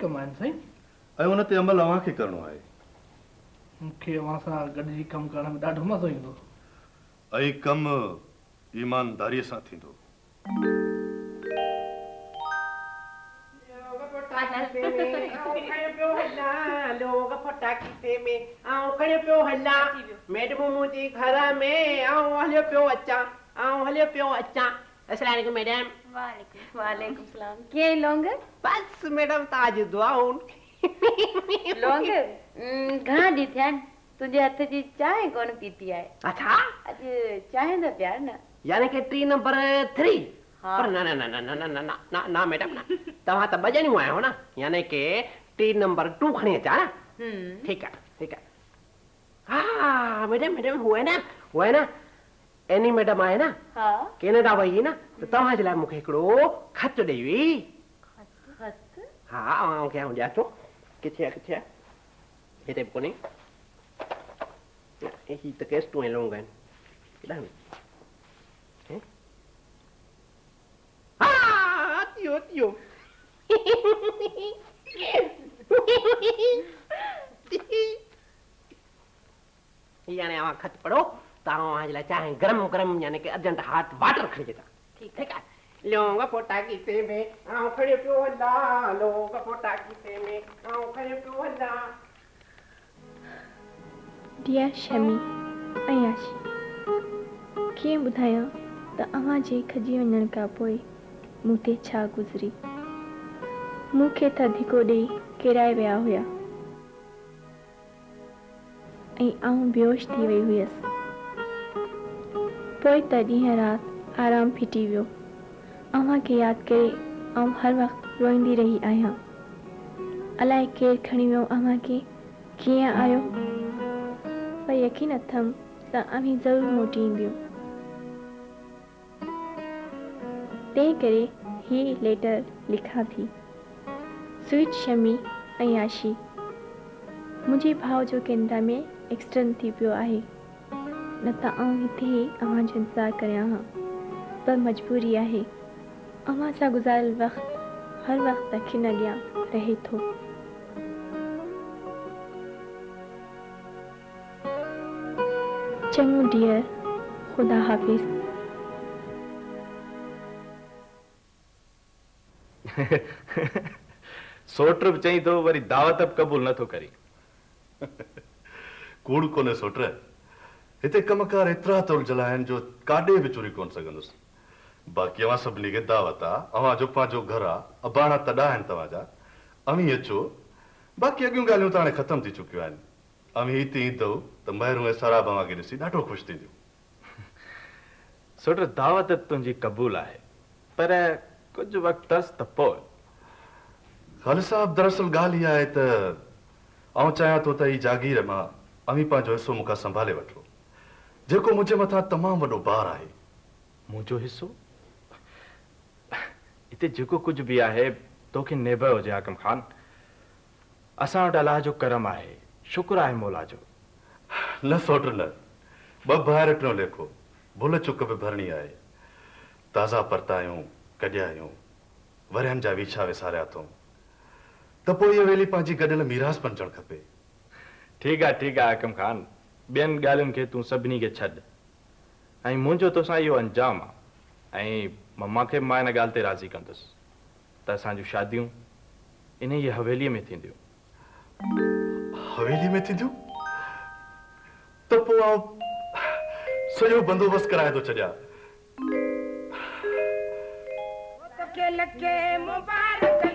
कम आहिनि साईं ऐं उन ते अमल अव्हां खे करणो आहे मूंखे अव्हां सां गॾिजी कमु करण में ॾाढो मज़ो ईंदो ऐं कमु ईमानदारीअ सां थींदो मैडम मुझे घर में हलियो पियो अचां अस्सलाम वालेकुम मैडम वालेकुम सलाम के लोंग बस मैडम ताज दुआऊं लोंग घणा ॾींहं थिया आहिनि तुंहिंजे हथ जी चांहि कोन पीती आहे अच्छा अॼु चांहि त प्यार न यानी कि 3 नंबर 3 हाँ। पर ना मैडम ना तव्हां त ॿ ॼणियूं आहियो न यानी कि 3 नंबर 2 खणी अचां न ठीक है हाँ मैडम हुआ है ना एनी मैडम आहे न हाँ कैनेडा वई न त तव्हां जे लाइ मूंखे हिकिड़ो खत ॾेई हुई खत हा आउं खे ॾियां थो किथे आहे हिते बि कोन्हे ही त केस्टूं ऐं लौंग आहिनि केॾा आहिनि हा थियो यानी अव्हां खत पढ़ो तव्हां जे लाइ चांहि गरम यानी कि अर्जेंट हॉट वाटर खणी अचां ठीक है लोंग पोटा कीते में आउं खड़े पियो हला लोंग पोटा कीते में आउं खड़े पियो हला डियर शमी अयाशी कीअं ॿुधायां त अव्हां जे खजी वञण खां पोइ मूं ते छा गुज़री मूंखे त धिको ॾेई किराए विया हुया ऐं आउं बेहोश थी वई हुयसि पोइ त ॾींहं राति आराम फिटी वियो अव्हां खे यादि करे आउं हर वक़्तु रोईंदी रही आहियां अलाए केरु खणी वियो अव्हां खे कीअं आयो पर यकीन अथमि त अव्हीं ज़रूरु मोटी ईंदियूं तंहिं करे ही लेटर लिखां थी स्वीट शमी ऐं आशी मुंहिंजे भाउ जो कैनेडा में एक्सीडेंट थी पियो आहे न त आउं हिते ई अव्हां जो इंतज़ारु करियां हा पर मजबूरी आहे अव्हां सां गुज़ारियल वक़्तु हर वक़्तु अखियुनि अॻियां रहे थो चङो डियर ख़ुदा हाफ़िज़ सोट बि चई थो वरी दावत बि क़बूल नथो करी कूड़ कोन्हे सोट हिते कमकार एतिरा तो उलझल आहिनि जो काॾे बि चुरी कोन सघंदुसि बाक़ी अव्हां सभिनी खे दावत आहे अव्हां जो पंहिंजो घर आहे अबाणा तॾा आहिनि तव्हांजा अव्हीं अचो बाक़ी अॻियूं ॻाल्हियूं त हाणे ख़तम थी चुकियूं आहिनि अव्हीं हिते ईंदव त महिरूं ऐं सराब अव्हां खे ॾिसी ॾाढो ख़ुशि थींदियूं सोट दावत तुंहिंजी क़बूल आहे पर कुझु वक़्तु अथसि त पोइ ख़ालिद साहब दरअसल ॻाल्हि इहा आहे त आउं चाहियां थो त ही जागीर मां अव्हीं पंहिंजो हिसो मूंखां संभाले वठो जेको मुंहिंजे मथां तमामु वॾो भार आहे मुंहिंजो हिसो हिते जेको कुझु बि आहे तोखे नेब हुजे हाकिम ख़ान असां वटि अलाह जो करम आहे शुक्र आहे मौला जो न सोट न ॿ ॿाहिरि टियों लेखो भुल चुक बि भरणी आहे ताज़ा परतायूं कढियायूं वरियनि जा वीछा विसारिया अथऊं त पोइ इहा वेली पंहिंजी गॾियल मीरास बणजणु खपे ठीकु आहे हाकिम ख़ान ॿियनि ॻाल्हियुनि खे तूं सभिनी खे छॾ ऐं मुंहिंजो तोसां इहो अंजाम आहे ऐं मूंखे मां हिन ॻाल्हि ते राज़ी कंदुसि त असांजूं शादियूं इन ई हवेलीअ में थींदियूं हवेली में थींदियूं त पोइ आउं सॼो बंदोबस्तु कराए थो छॾियां लखे मुबारक